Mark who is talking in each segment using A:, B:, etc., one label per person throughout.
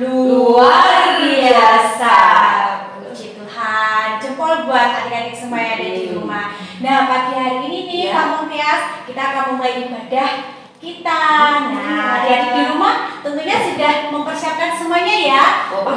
A: luar biasa. Puji Tuhan, jempol buat adik-adik semua yang ada di rumah. Nah, pagi hari ini nih, Kampung Tias, kita akan memulai ibadah kita. Nah, adik-adik di rumah tentunya sudah mempersiapkan semuanya ya.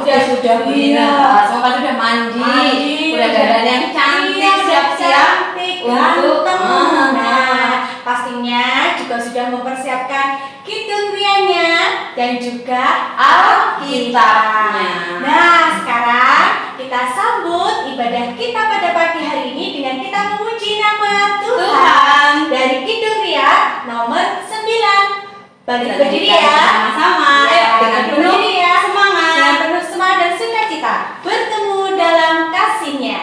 B: Sudah benar. Semua sudah mandi, udah dandan yang cantik, siap-siap untuk
A: Nah, pastinya juga sudah mempersiapkan kidung rianya dan juga
B: Alkitabnya.
A: Nah, sekarang kita sambut ibadah kita pada pagi hari ini dengan kita memuji nama Tuhan dari kidung ria nomor 9. Balik berdiri ya,
B: sama-sama.
A: Dengan penuh
B: semangat,
A: dengan penuh semangat dan sukacita bertemu dalam kasih-Nya.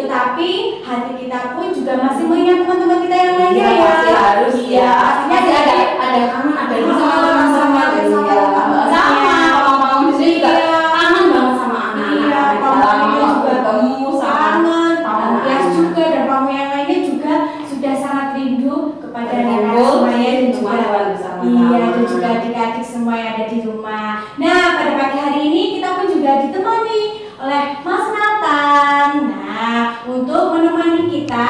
A: Tetapi hati kita pun juga masih mengingat teman-teman kita yang lainnya ya.
B: Masih harus ya. Masih ada kangen, ada sama kalau di sini juga kangen banget sama anak-anak.
A: Kangen juga
B: ketemu
A: kangen, Kampung Tias juga dan kamu yang lainnya juga sudah sangat rindu kepada anak-anak semuanya dan juga dan juga adik-adik semua yang ada di rumah. Nah, pada pagi hari ini kita pun juga ditemani oleh Mas Nathan. Nah, untuk menemani kita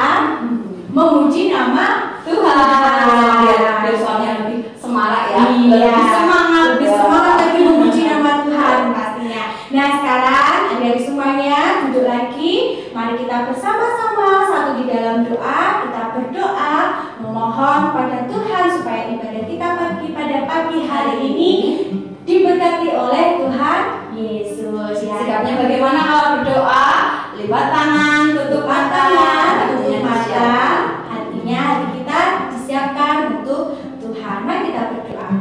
A: memuji nama Tuhan.
B: Biar suaminya lebih semarak ya.
A: Lebih semangat lagi memuji nama Tuhan pastinya. Nah, sekarang adik-adik semuanya duduk lagi. Mari kita bersama-sama satu di dalam doa. Kita berdoa memohon pada Tuhan supaya ibadah kita pada pagi hari ini diberkati oleh Tuhan Yesus.
B: Sikapnya bagaimana kalau berdoa? Lipat tangan, tutup mata,
A: hatinya hati kita disiapkan untuk Tuhan. Mari kita berdoa.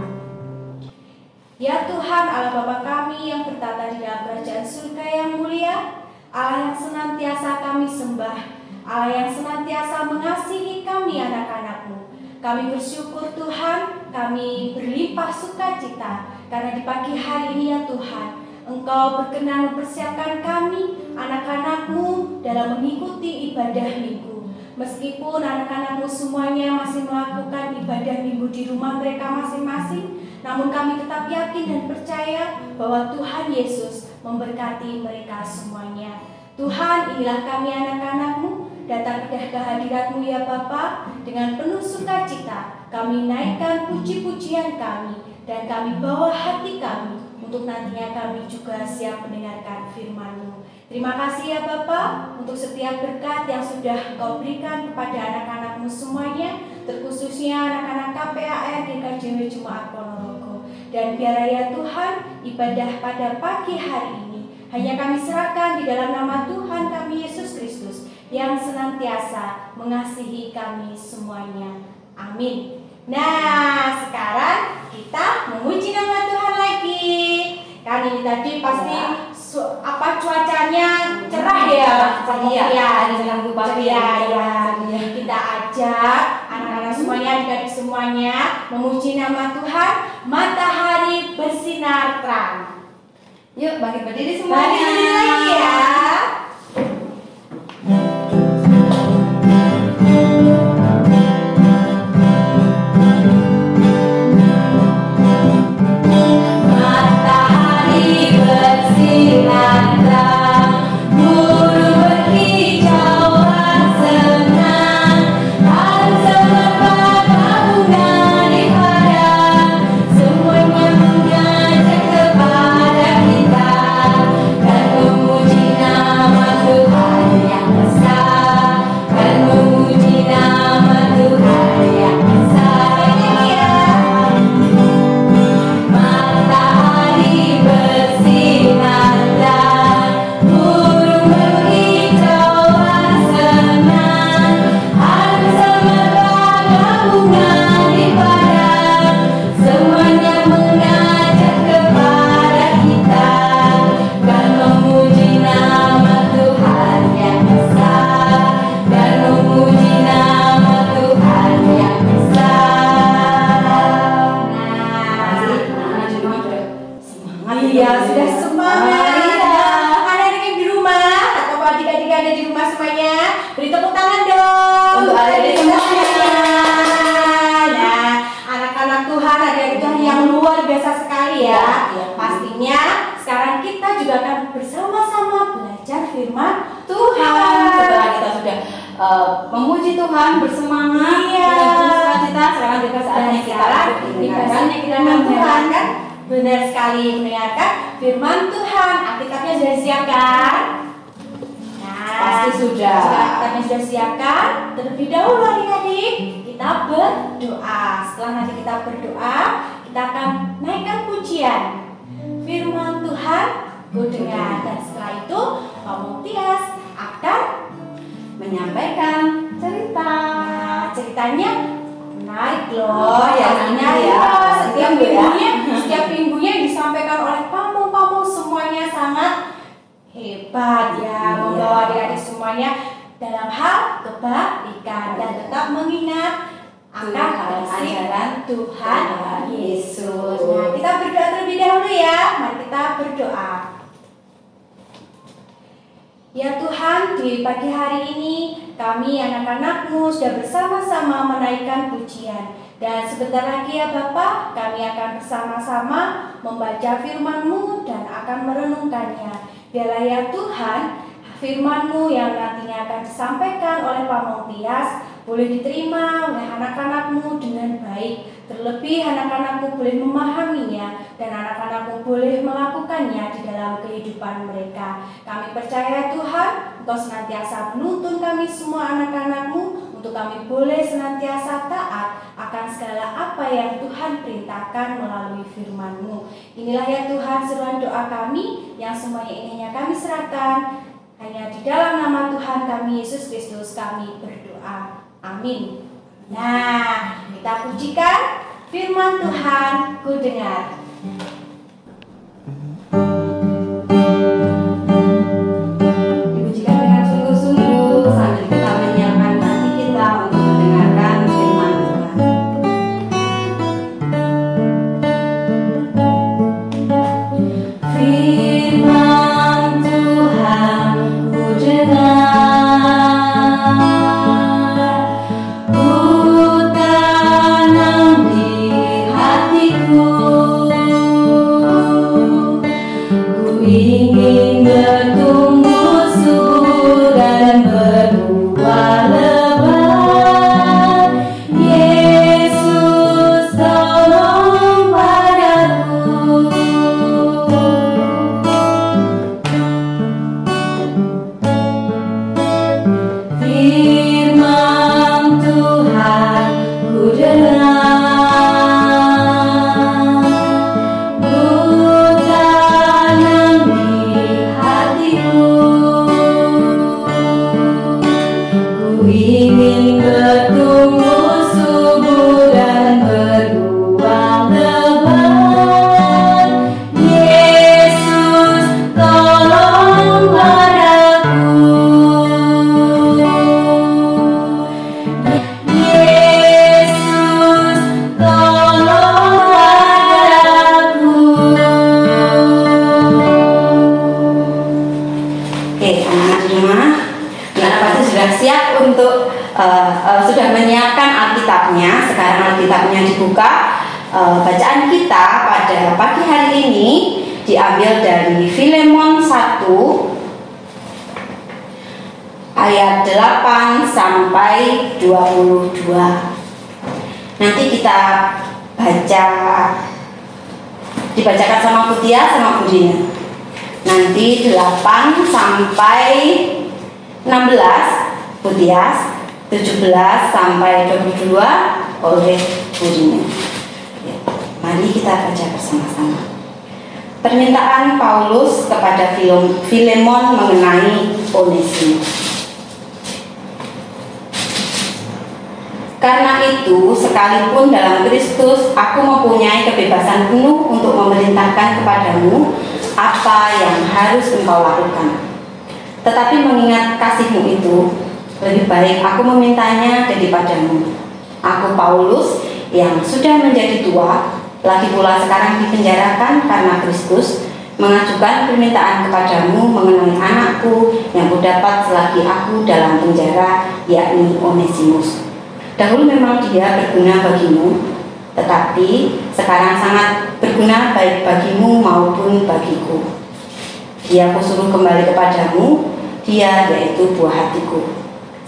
A: Ya Tuhan, Allah Bapa kami yang bertata di dalam kerajaan surga yang mulia, Allah kami sembah, Allah yang senantiasa mengasihi kami anak-anak-Mu. Kami bersyukur Tuhan, kami berlimpah sukacita karena di pagi hari ini ya Tuhan, Engkau berkenan mempersiapkan kami, anak-anak-Mu dalam mengikuti ibadah minggu. Meskipun anak-anak-Mu semuanya masih melakukan ibadah minggu di rumah mereka masing-masing, namun kami tetap yakin dan percaya bahwa Tuhan Yesus memberkati mereka semuanya. Tuhan, inilah kami anak-anak-Mu, datang ke kehadirat-Mu ya Bapa, dengan penuh sukacita. Kami naikkan puji-pujian kami, dan kami bawa hati kami, untuk nantinya kami juga siap mendengarkan firman-Mu. Terima kasih ya Bapa untuk setiap berkat yang sudah Engkau berikan kepada anak-anak-Mu semuanya, terkhususnya anak-anak KPAR GKJW Jemaat Ponorogo. Dan biarlah ya Tuhan, ibadah pada pagi hari ini hanya kami serahkan di dalam nama Tuhan kami Yesus Kristus yang senantiasa mengasihi kami semuanya. Amin. Nah, sekarang kita memuji nama Tuhan lagi. Kan ini tadi pasti cuacanya cerah ya, kita ajak anak-anak semuanya, adik-adik semuanya memuji nama Tuhan. Matahari bersinar terang.
B: Yuk bangkit berdiri semuanya.
A: Bangkit berdiri lagi ya.
B: Memuji Tuhan, bersemangat, kita sekarang juga saatnya kita
A: Tuhan kan benar sekali mendengarkan firman Tuhan. Alkitabnya sudah disiapkan? Nah,
B: pasti sudah.
A: Alkitabnya sudah siapkan. Terlebih dahulu adik-adik kita berdoa. Setelah nanti kita berdoa, kita akan naikkan pujian. Firman Tuhan ku dengar, dan setelah itu Pak Mutias akan
B: menyampaikan cerita.
A: Nah, ceritanya menarik loh. Setiap minggunya disampaikan oleh pamong-pamong semuanya sangat hebat ya, membawa adik-adik semuanya dalam hal kebaikan dan tetap mengingat akan ajaran Tuhan Yesus. Nah, kita berdoa terlebih dahulu ya. Mari kita berdoa. Ya Tuhan, di pagi hari ini kami anak-anak-Mu sudah bersama-sama menaikkan pujian. Dan sebentar lagi ya Bapak, kami akan bersama-sama membaca firman-Mu dan akan merenungkannya. Biarlah ya Tuhan, firman-Mu yang nantinya akan disampaikan oleh Pak Mutias boleh diterima oleh anak-anak-Mu dengan baik. Terlebih anak-anak-Mu boleh memahaminya dan anak-anak-Mu boleh melakukannya di dalam kehidupan mereka. Kami percaya Tuhan, Engkau senantiasa menuntun kami semua anak-anak-Mu untuk kami boleh senantiasa taat akan segala apa yang Tuhan perintahkan melalui firman-Mu. Inilah ya Tuhan seruan doa kami yang semuanya ini hanya kami serahkan. Hanya di dalam nama Tuhan kami Yesus Kristus kami berdoa. Amin. Nah, kita pujikan firman Tuhan ku dengar. Dipujikan dengan sungguh-sungguh.
B: di rumah, anak-anak pasti sudah siap untuk sudah menyiapkan Alkitabnya. Sekarang Alkitabnya dibuka. Bacaan kita pada pagi hari ini diambil dari Filemon 1 ayat 8 sampai 22. Nanti kita baca, dibacakan sama Kutia sama Budina. Nanti 8 sampai 16 Putias, 17 sampai 22 oleh Budina. Mari kita baca bersama-sama. Permintaan Paulus kepada Filemon mengenai Onesimus. Karena itu, sekalipun dalam Kristus aku mempunyai kebebasan penuh untuk memerintahkan kepadamu apa yang harus engkau lakukan. Tetapi mengingat kasihmu itu, lebih baik aku memintanya daripadamu. Aku Paulus yang sudah menjadi tua, lagi pula sekarang dipenjarakan karena Kristus, mengajukan permintaan kepadamu mengenai anakku yang kudapat selagi aku dalam penjara, yakni Onesimus. Dahulu memang dia berguna bagimu, tetapi sekarang sangat berguna baik bagimu maupun bagiku. Dia kusuruh kembali kepadamu, dia yaitu buah hatiku.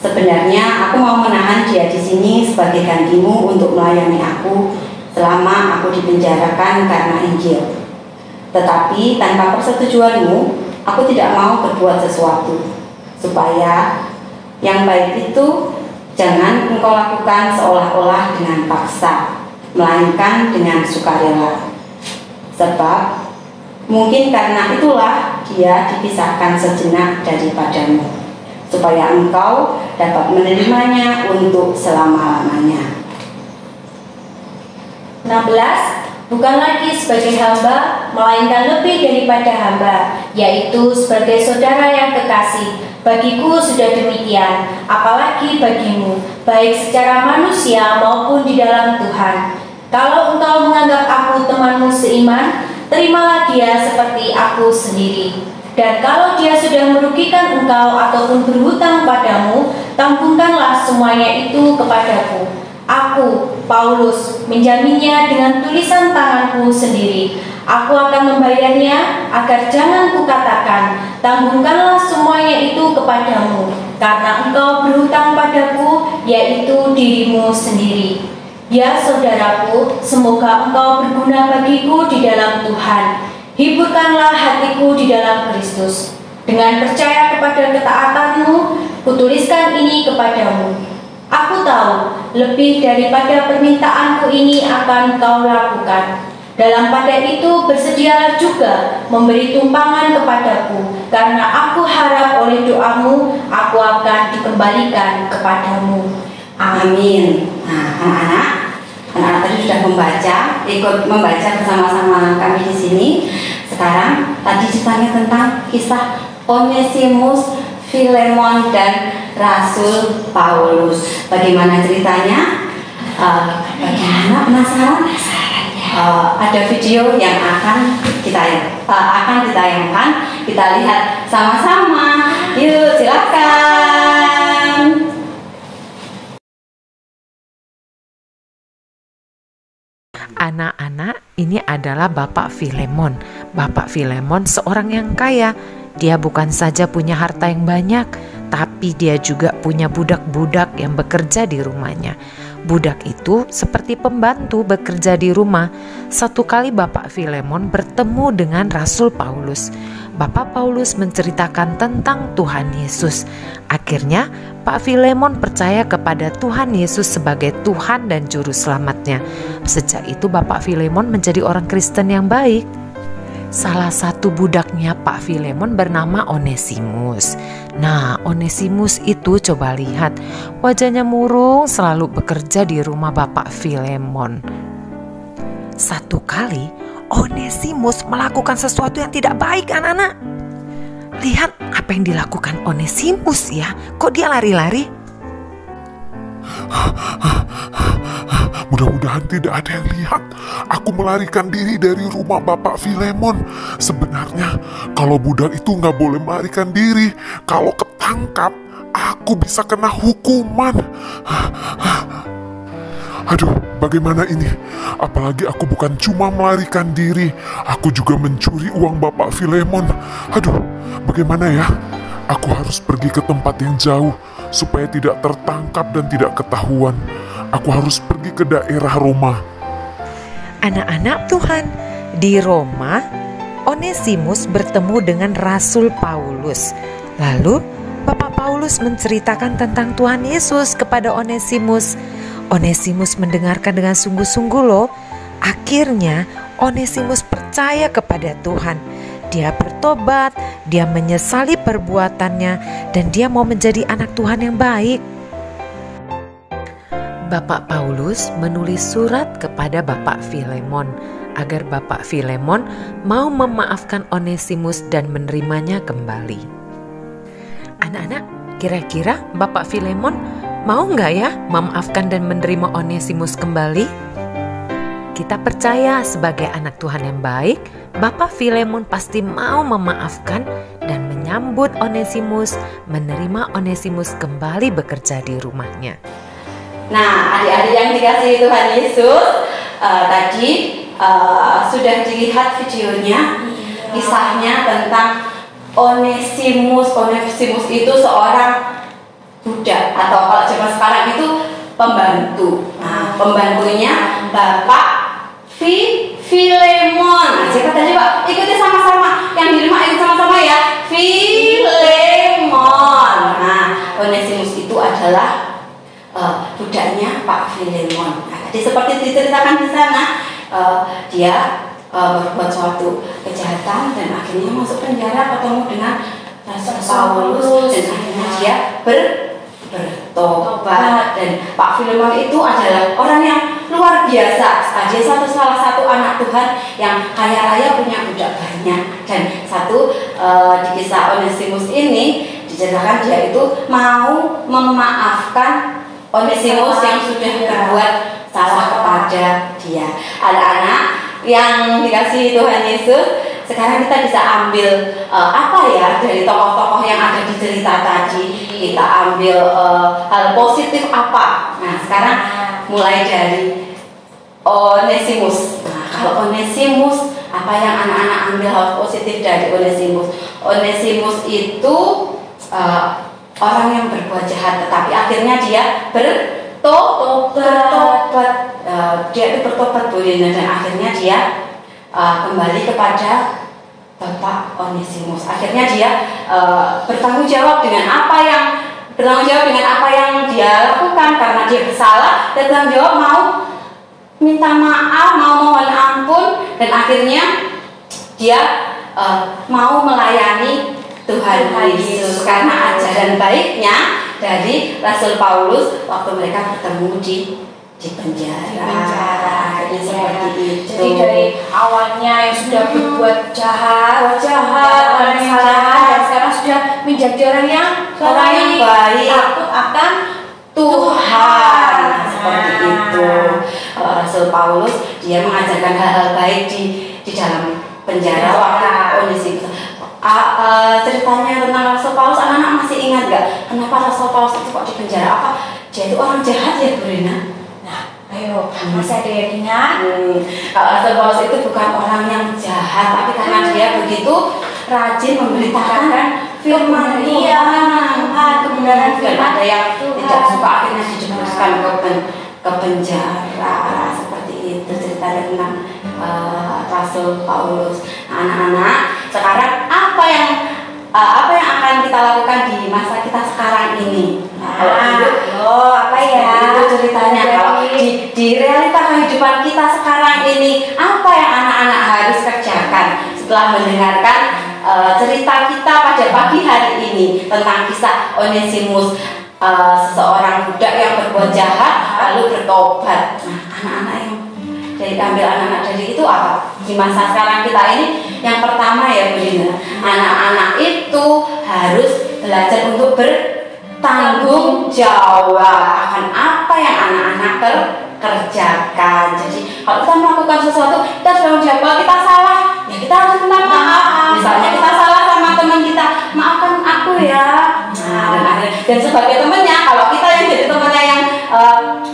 B: Sebenarnya aku mau menahan dia di sini sebagai gantimu untuk melayani aku selama aku dipenjarakan karena Injil. Tetapi tanpa persetujuanmu, aku tidak mau berbuat sesuatu, supaya yang baik itu jangan engkau lakukan seolah-olah dengan paksa, melainkan dengan sukarela. Sebab mungkin karena itulah dia dipisahkan sejenak daripadamu, supaya engkau dapat menerimanya untuk selama-lamanya. 16. Bukan lagi sebagai hamba, melainkan lebih daripada hamba, yaitu sebagai saudara yang kekasih. Bagiku sudah demikian, apalagi bagimu, baik secara manusia maupun di dalam Tuhan. Kalau engkau menganggap aku temanmu seiman, terimalah dia seperti aku sendiri. Dan kalau dia sudah merugikan engkau ataupun berhutang padamu, tanggunganlah semuanya itu kepadaku. Aku, Paulus, menjaminnya dengan tulisan tanganku sendiri. Aku akan membayarnya agar jangan kukatakan, tanggunganlah semuanya itu kepadamu, karena engkau berhutang padaku, yaitu dirimu sendiri. Ya saudaraku, semoga engkau berguna bagiku di dalam Tuhan. Hiburkanlah hatiku di dalam Kristus. Dengan percaya kepada ketaatanmu, kutuliskan ini kepadamu. Aku tahu, lebih daripada permintaanku ini akan kau lakukan. Dalam pada itu bersedialah juga memberi tumpangan kepadaku, karena aku harap oleh doamu aku akan dikembalikan kepadamu. Amin. Nah, anak-anak tadi sudah membaca, ikut membaca bersama-sama kami di sini. Sekarang tadi ditanya tentang kisah Onesimus, Filemon, dan Rasul Paulus. Bagaimana ceritanya? Bagaimana penasaran? Ada video yang akan ditayangkan. Kita lihat sama-sama. Yuk, silakan.
C: Anak-anak, ini adalah Bapak Filemon. Bapak Filemon seorang yang kaya. Dia bukan saja punya harta yang banyak, tapi dia juga punya budak-budak yang bekerja di rumahnya. Budak itu seperti pembantu bekerja di rumah. Satu kali Bapak Filemon bertemu dengan Rasul Paulus. Bapak Paulus menceritakan tentang Tuhan Yesus. Akhirnya Pak Filemon percaya kepada Tuhan Yesus sebagai Tuhan dan Juru Selamatnya. Sejak itu Bapak Filemon menjadi orang Kristen yang baik. Salah satu budaknya Pak Filemon bernama Onesimus. Nah, Onesimus itu coba lihat, wajahnya murung, selalu bekerja di rumah Bapak Filemon. Satu kali Onesimus melakukan sesuatu yang tidak baik, anak-anak. Lihat apa yang dilakukan Onesimus ya. Kok dia lari-lari?
D: Mudah-mudahan tidak ada yang lihat. Aku melarikan diri dari rumah Bapak Filemon. Sebenarnya kalau budak itu nggak boleh melarikan diri. Kalau tertangkap, aku bisa kena hukuman. Aduh, bagaimana ini? Apalagi aku bukan cuma melarikan diri, aku juga mencuri uang Bapak Filemon. Aduh, bagaimana ya? Aku harus pergi ke tempat yang jauh supaya tidak tertangkap dan tidak ketahuan. Aku harus pergi ke daerah Roma.
C: Anak-anak Tuhan, di Roma, Onesimus bertemu dengan Rasul Paulus. Lalu, Bapak Paulus menceritakan tentang Tuhan Yesus kepada Onesimus. Onesimus mendengarkan dengan sungguh-sungguh loh. Akhirnya Onesimus percaya kepada Tuhan. Dia bertobat, dia menyesali perbuatannya, dan dia mau menjadi anak Tuhan yang baik. Bapak Paulus menulis surat kepada Bapak Filemon agar Bapak Filemon mau memaafkan Onesimus dan menerimanya kembali. Anak-anak, kira-kira Bapak Filemon mau nggak ya memaafkan dan menerima Onesimus kembali? Kita percaya sebagai anak Tuhan yang baik, Bapak Filemon pasti mau memaafkan dan menyambut Onesimus, menerima Onesimus kembali bekerja di rumahnya.
B: Nah, adik-adik yang dikasihi Tuhan Yesus, tadi sudah dilihat videonya, kisahnya tentang Onesimus. Onesimus itu seorang budak, atau kalau zaman sekarang itu pembantu. Nah, pembantunya Bapak Filemon. Nah, siapa tadi Pak? Ikuti sama-sama. Yang di rumah ikut sama-sama ya. Filemon. Nah, Onesimus itu adalah budaknya Pak Filemon. Nah, jadi seperti diceritakan di sana, dia berbuat suatu kejahatan dan akhirnya masuk penjara, ketemu dengan Rasul Paulus, dan akhirnya dia bertobat. Dan Pak Filemon itu adalah orang yang luar biasa. Dia salah satu anak Tuhan yang kaya raya, punya budak banyak. Dan di kisah Onesimus ini diceritakan dia itu mau memaafkan Onesimus yang sudah berbuat salah kepada dia. Anak-anak yang dikasihi Tuhan Yesus, sekarang kita bisa ambil apa ya dari tokoh-tokoh yang ada di cerita tadi. Kita ambil hal positif apa. Nah, sekarang mulai dari Onesimus. Nah, kalau Onesimus, apa yang anak-anak ambil hal positif dari Onesimus? Onesimus itu orang yang berbuat jahat, tetapi akhirnya dia bertobat. Dia itu bertobat dan akhirnya dia kembali kepada Bapak Onesimus. Akhirnya dia bertanggung jawab dengan apa yang dia lakukan, karena dia bersalah. Dia bertanggung jawab, mau minta maaf, mau mohon ampun, dan akhirnya dia mau melayani Tuhan Yesus karena ajaran baiknya dari Rasul Paulus waktu mereka bertemu di penjara. Seperti itu.
A: Jadi dari awalnya yang sudah berbuat jahat, orang yang jahat, dan sekarang sudah menjadi orang yang baik, takut akan Tuhan.
B: Seperti itu. Rasul Paulus dia mengajarkan hal-hal baik di dalam penjara waktu Onesimus. Ceritanya tentang Rasul Paulus, anak-anak masih ingat gak? Kenapa Rasul Paulus itu kok di penjara? Apa dia itu orang jahat ya, Bu Rina?
A: Nah, ayo, masih ada yang ingat?
B: Rasul Paulus itu bukan orang yang jahat, tapi karena dia begitu rajin memberitakan firman Tuhan, kebenaran firman, ada yang tidak suka akhirnya dijebloskan ke penjara. Seperti itu ceritanya tentang Rasul Paulus. Nah, anak-anak, sekarang apa yang akan kita lakukan di masa kita sekarang ini?
A: Apa ya?
B: Itu ceritanya. Kalau di realita kehidupan kita sekarang ini, apa yang anak-anak harus kerjakan setelah mendengarkan cerita kita pada pagi hari ini tentang kisah Onesimus, seseorang budak yang berbuat jahat lalu bertobat. Nah, anak-anak yang ambil anak-anak dari itu apa? Di masa sekarang kita ini, yang pertama ya Bu Lina, anak-anak itu harus belajar untuk bertanggung jawab akan apa yang anak-anak kerjakan. Jadi kalau kita melakukan sesuatu, kita bertanggung jawab. Kalau kita salah, ya kita harus minta maaf. Misalnya kita salah sama teman kita, maafkan aku ya. Nah,
E: Dan sebagai temannya, kalau kita yang jadi temannya yang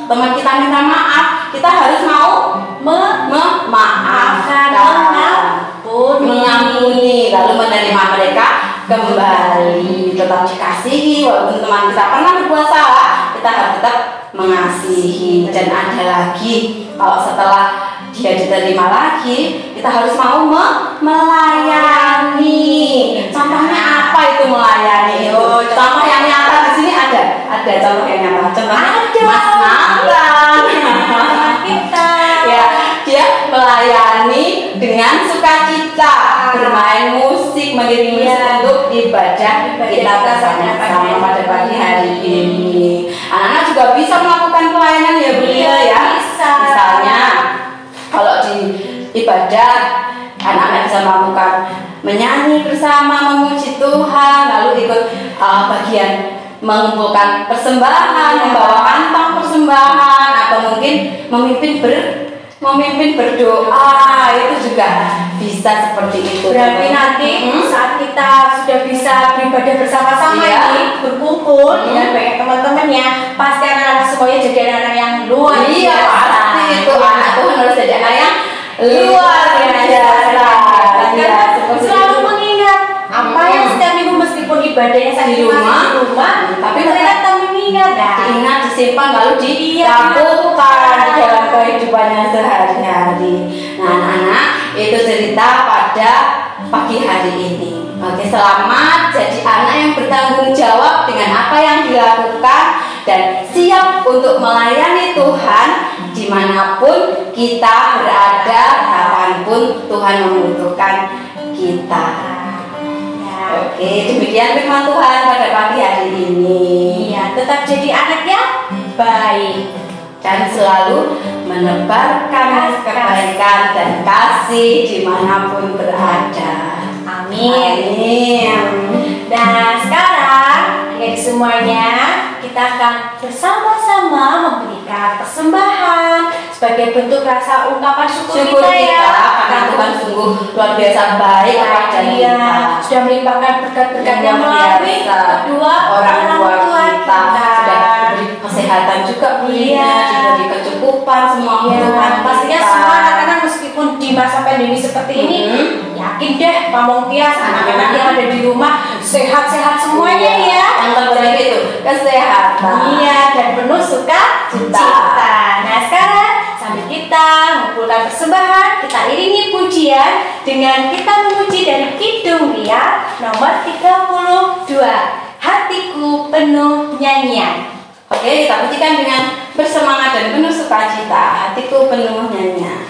E: teman kita minta maaf, kita harus mau memaafkan, mengampuni, lalu menerima mereka kembali, tetap dikasihi walaupun teman kita pernah berbuat salah, kita harus tetap mengasihi. Dan ada lagi, kalau setelah dia diterima lagi, kita harus mau melayani. Contohnya apa itu melayani? Contoh yang nyata di sini ada contoh yang nyata. Contohnya Mas Nathan.
B: Kita
E: Ya, dia melayani dengan sukacita, bermain musik, mengiring musik untuk ibadah kita bersama-sama pada pagi hari ini. Anak-anak juga bisa melakukan pelayanan ya Bu Lia ya. Misalnya kalau di ibadah anak-anak bisa melakukan menyanyi bersama, memuji Tuhan, lalu ikut bagian mengumpulkan persembahan, membawa kantong persembahan, atau mungkin memimpin berdoa, itu juga bisa seperti itu.
B: berarti nanti saat kita sudah bisa beribadah bersama-sama ini, berkumpul dengan banyak teman-temannya, pasti anak-anak semuanya jadi anak-anak yang luar biasa.
E: Iya, pasti itu anak Tuhan harus jadi anak yang luar biasa.
B: Karena selalu mengingat apa yang setiap minggu meskipun ibadahnya di rumah,
E: tapi
B: mereka tetap mengingat.
E: diingat, disimpan, lalu dilakukan di dalam kehidupannya sehari-hari. Nah, anak-anak, itu cerita pada pagi hari ini. Oke, selamat jadi anak yang bertanggung jawab dengan apa yang dilakukan dan siap untuk melayani Tuhan dimanapun kita berada, kapanpun Tuhan membutuhkan kita. Oke, demikian firman Tuhan pada pagi hari ini.
B: Iya, tetap jadi anak yang baik
E: Dan selalu menebarkan kebaikan dan kasih dimanapun berada.
B: Amin. Nah, sekarang adik semuanya kita akan bersama-sama memberikan persembahan sebagai bentuk rasa ungkapan syukur kita ya.
E: Karena Tuhan sungguh luar biasa baik kepada kita.
B: Sudah melimpahkan berkat-berkatnya melalui kedua
E: orang tua kita. Sudah diberi kesehatan juga, diberi kecukupan semua kebutuhan.
B: Pastinya semua anak-anak meskipun di masa pandemi seperti ini, yakin deh Pamong Tias anak-anak yang ada di rumah sehat-sehat semuanya ya.
E: Yang terpenting itu kesehatan.
B: Iya, dan penuh sukacita. Nah, sekarang sambil kita mengumpulkan persembahan, kita iringi pujian dengan kita memuji dari Kidung Ria nomor 32, Hatiku Penuh Nyanyian.
E: Oke, kita pujikan dengan bersemangat dan penuh sukacita. Hatiku penuh nyanyian.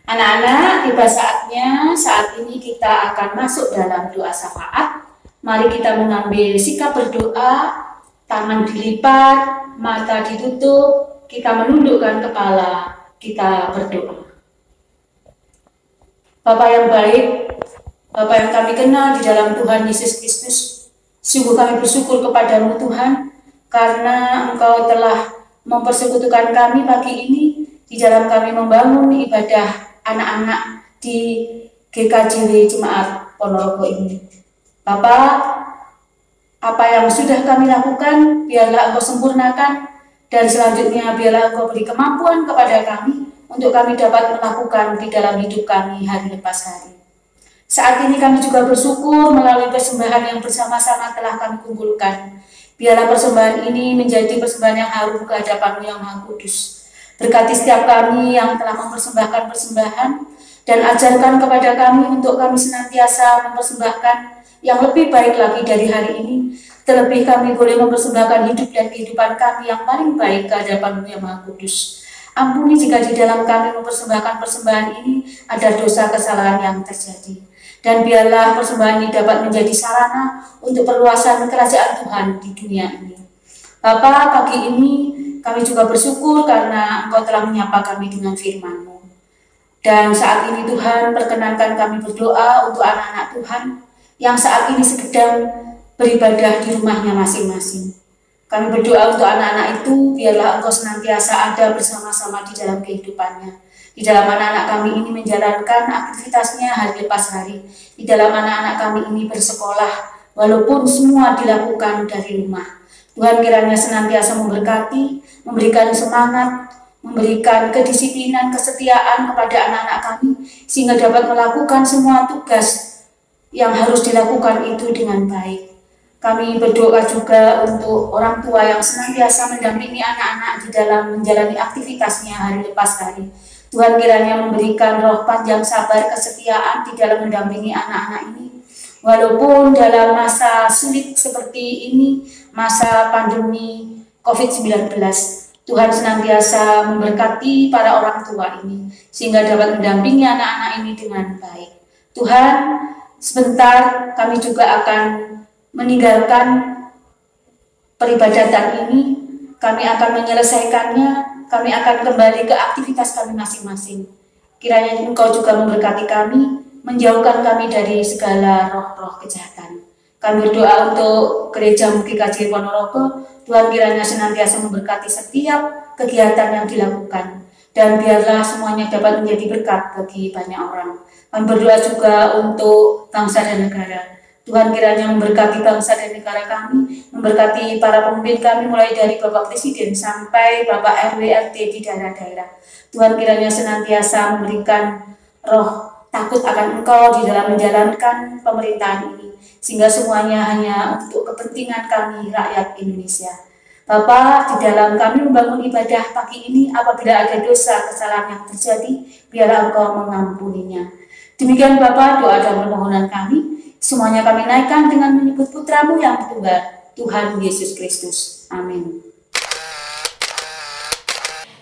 F: Anak-anak, tiba saatnya saat ini kita akan masuk dalam doa syafaat. Mari kita mengambil sikap berdoa, tangan dilipat, mata ditutup, kita menundukkan kepala, kita berdoa. Bapa yang baik, Bapa yang kami kenal di dalam Tuhan Yesus Kristus, sungguh kami bersyukur kepadamu Tuhan, karena Engkau telah mempersekutukan kami pagi ini di dalam kami membangun ibadah anak-anak di GKJW Jemaat Ponorogo ini. Bapak, apa yang sudah kami lakukan, biarlah Engkau sempurnakan, dan selanjutnya biarlah Engkau beri kemampuan kepada kami untuk kami dapat melakukan di dalam hidup kami hari lepas hari. Saat ini kami juga bersyukur melalui persembahan yang bersama-sama telah kami kumpulkan. Biarlah persembahan ini menjadi persembahan yang harum ke hadapan-Mu yang Maha Kudus. Berkati setiap kami yang telah mempersembahkan persembahan, dan ajarkan kepada kami untuk kami senantiasa mempersembahkan yang lebih baik lagi dari hari ini. Terlebih kami boleh mempersembahkan hidup dan kehidupan kami yang paling baik ke hadapan-Mu yang Maha Kudus. Ampuni jika di dalam kami mempersembahkan persembahan ini ada dosa kesalahan yang terjadi. Dan biarlah persembahan ini dapat menjadi sarana untuk perluasan kerajaan Tuhan di dunia ini. Bapa, pagi ini kami juga bersyukur karena Engkau telah menyapa kami dengan firman-Mu. Dan saat ini Tuhan, perkenankan kami berdoa untuk anak-anak Tuhan yang saat ini sedang beribadah di rumahnya masing-masing. Kami berdoa untuk anak-anak itu, biarlah Engkau senantiasa ada bersama-sama di dalam kehidupannya. Di dalam anak-anak kami ini menjalankan aktivitasnya hari lepas hari. Di dalam anak-anak kami ini bersekolah, walaupun semua dilakukan dari rumah. Tuhan kiranya senantiasa memberkati, memberikan semangat, memberikan kedisiplinan, kesetiaan kepada anak-anak kami, sehingga dapat melakukan semua tugas yang harus dilakukan itu dengan baik. Kami berdoa juga untuk orang tua yang senantiasa mendampingi anak-anak di dalam menjalani aktivitasnya hari lepas hari. Tuhan kiranya memberikan roh panjang sabar, kesetiaan di dalam mendampingi anak-anak ini. Walaupun dalam masa sulit seperti ini, masa pandemi COVID-19, Tuhan senantiasa memberkati para orang tua ini, sehingga dapat mendampingi anak-anak ini dengan baik. Tuhan, sebentar kami juga akan meninggalkan peribadatan ini, kami akan menyelesaikannya, kami akan kembali ke aktivitas kami masing-masing. Kiranya Engkau juga memberkati kami, menjauhkan kami dari segala roh-roh kejahatan. Kami berdoa untuk Gereja GKJ Ponorogo, Tuhan kiranya senantiasa memberkati setiap kegiatan yang dilakukan, dan biarlah semuanya dapat menjadi berkat bagi banyak orang. Kami berdoa juga untuk bangsa dan negara. Tuhan kiranya memberkati bangsa dan negara kami, memberkati para pemimpin kami mulai dari Bapak Presiden sampai Bapak RW RT di daerah-daerah. Tuhan kiranya senantiasa memberikan roh takut akan Engkau di dalam menjalankan pemerintahan ini, sehingga semuanya hanya untuk kepentingan kami rakyat Indonesia. Bapa, di dalam kami membangun ibadah pagi ini, apabila ada dosa kesalahan yang terjadi, biarlah Engkau mengampuninya. Demikian Bapa, doa dan permohonan kami. Semuanya kami naikkan dengan menyebut Putra-Mu yang tunggal, Tuhan Yesus Kristus. Amin.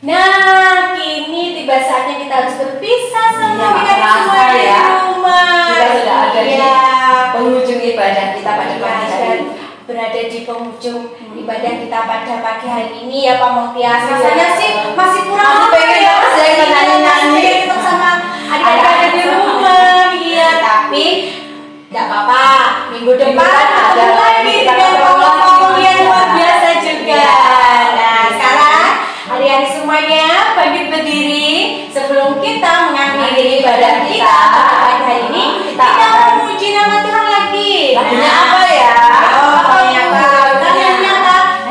B: Nah, kini tiba saatnya kita harus berpisah sama
E: Iya,
B: kita
E: terasa
B: semua di
E: ya.
B: rumah.
E: Kita sudah ada di
B: Iya.
E: penghujung ibadah kita pada pagi hari
B: Dan
E: ini.
B: berada di penghujung ibadah kita pada pagi hari ini ya Pak Mutias. Rasanya sih masih kurang
E: Aku pengen
B: ya,
E: banget saya nyanyi-nyanyi.
B: ketemu sama adik-adik ada di rumah. Iya, tapi tidak apa-apa. Minggu depan ada lagi dengan ngomong yang luar biasa juga. Nah, sekarang hari-hari semuanya bangkit berdiri sebelum kita mengakhiri ibadah kita pada pagi hari ini. Kita memuji nama Tuhan lagi.
E: Lagunya apa ya?
B: Lagunya apa?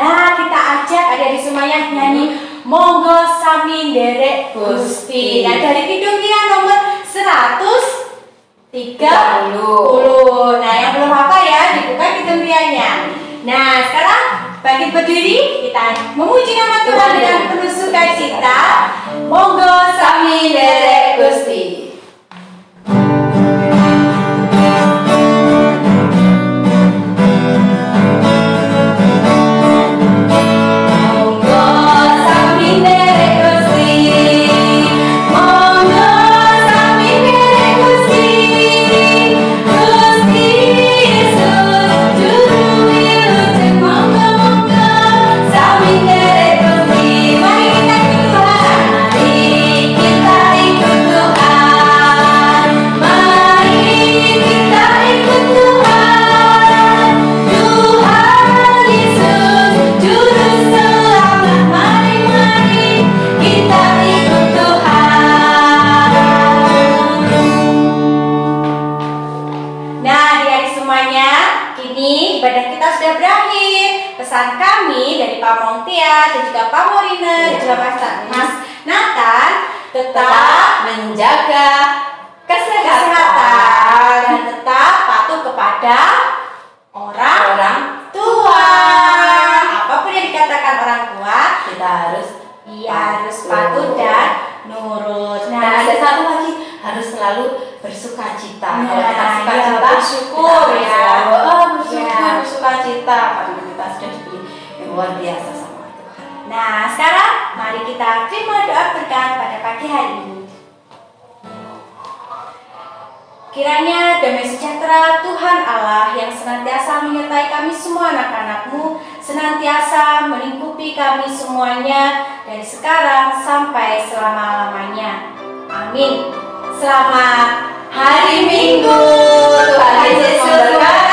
B: Nah, kita ajak adik-adik semuanya nyanyi Monggo Sami Nderek Gusti. Nah, dari Kidung Kia nomor 130. Nah, yang belum apa ya, dibuka Kidung Kianya. Nah, sekarang bangkit berdiri, kita memuji nama Tuhan dengan penuh sukacita. Monggo Sami Nderek Gusti. Monggo, Tolong Tia dan juga Pak Morina dan juga Mas Nathan tetap
E: menjaga
B: kesehatan dan tetap patuh kepada orang tua. Apapun yang dikatakan orang tua,
E: kita harus
B: harus patuh dan nurut.
E: dan ada satu lagi, harus selalu bersukacita. Kalau kita sukacita,
B: bersyukur ya.
E: Bersukacita karena kita sudah diberi yang luar biasa sama Tuhan.
B: Nah, sekarang mari kita terima doa berkat pada pagi hari ini. Kiranya damai sejahtera Tuhan Allah yang senantiasa menyertai kami semua anak-anak-Mu, senantiasa melingkupi kami semuanya dari sekarang sampai selama-lamanya. Amin. Selamat hari Minggu. Tuhan Yesus memberkati.